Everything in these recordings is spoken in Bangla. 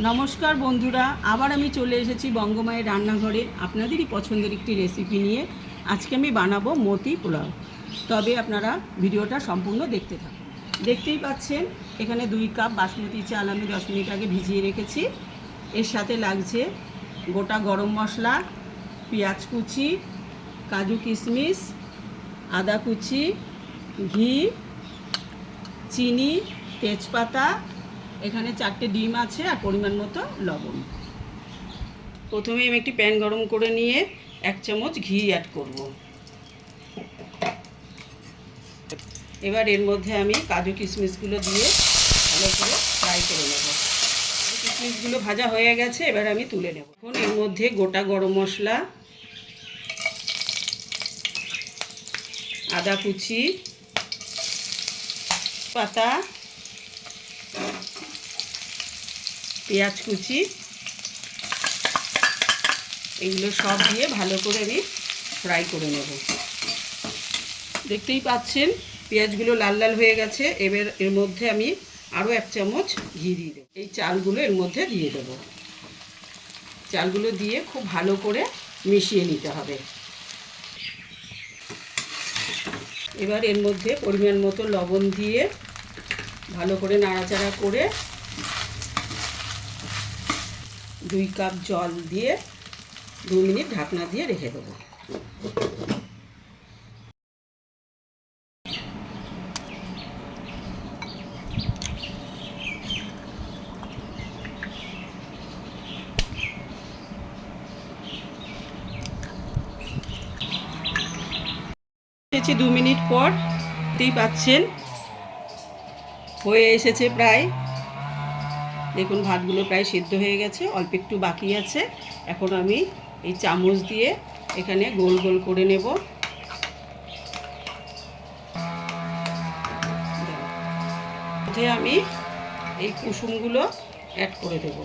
নমস্কার বন্ধুরা, আবার আমি চলে এসেছি বঙ্গমায়ের রান্নাঘরে আপনাদেরই পছন্দের একটি রেসিপি নিয়ে। আজকে আমি বানাবো মতি পোলাও। তবে আপনারা ভিডিওটা সম্পূর্ণ দেখতে থাকুন। দেখতেই পাচ্ছেন এখানে 2 কাপ বাসমতি চাল আমি 10 মিনিট আগে ভিজিয়ে রেখেছি। এর সাথে লাগছে গোটা গরম মশলা, পেঁয়াজ কুচি, কাজু কিশমিশ, আদা কুচি, ঘি, চিনি, তেজপাতা, এখানে 4টে ডিম আছে আর পরিমাণ মতো লবণ। প্রথমে আমি একটি প্যান গরম করে নিয়ে 1 চামচ ঘি অ্যাড করব। এবার এর মধ্যে আমি কাজু কিশমিশগুলো দিয়ে ভালো করে ফ্রাই করে নেব। কিশমিশগুলো ভাজা হয়ে গেছে, এবার আমি তুলে নেব। এখন এর মধ্যে গোটা গরম মশলা, আদা কুচি, পাতা, পেঁয়াজ কুচি, এগুলো সব দিয়ে ভালো করে আমি ফ্রাই করে নেব। দেখতেই পাচ্ছেন পেঁয়াজগুলো লাল লাল হয়ে গেছে। এবার এর মধ্যে আমি আরও 1 চামচ ঘি দিয়ে দেব। এই চালগুলো এর মধ্যে দিয়ে দেব। চালগুলো দিয়ে খুব ভালো করে মিশিয়ে নিতে হবে। এবার এর মধ্যে পরিমাণ মতো লবণ দিয়ে ভালো করে নাড়াচাড়া করে 2 কাপ জল দিয়ে 2 মিনিট ঢাকনা দিয়ে রেখে দেবো। এসেছি 2 মিনিট পর, দেখতেই পাচ্ছেন হয়ে এসেছে প্রায়। দেখুন ভাতগুলো প্রায় সিদ্ধ হয়ে গেছে, অল্প একটু বাকি আছে। এখন আমি এই চামচ দিয়ে এখানে গোল গোল করে নেব। আমি এই কুসুমগুলো অ্যাড করে দেব।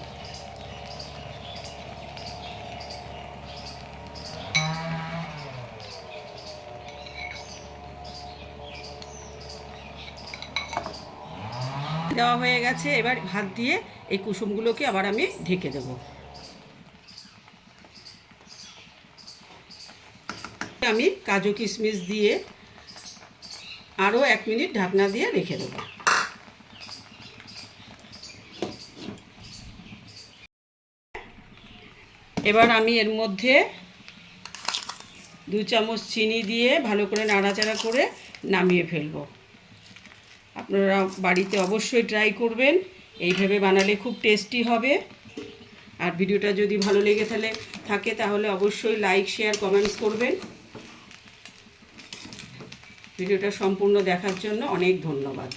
দেওয়া হয়ে গেছে। এবার ভাত দিয়ে এই কুসুমগুলোকে আবার আমি ঢেকে দেব। আমি কাজু কিশমিশ দিয়ে আরও 1 মিনিট ঢাকনা দিয়ে রেখে দেব। এবার আমি এর মধ্যে 2 চামচ চিনি দিয়ে ভালো করে নাড়াচাড়া করে নামিয়ে ফেলব। আপনারা বাড়িতে অবশ্যই ট্রাই করবেন, এইভাবে বানালে খুব টেস্টি হবে। আর ভিডিওটা যদি ভালো লেগে থাকে তাহলে অবশ্যই লাইক, শেয়ার, কমেন্টস করবেন। ভিডিওটা সম্পূর্ণ দেখার জন্য অনেক ধন্যবাদ।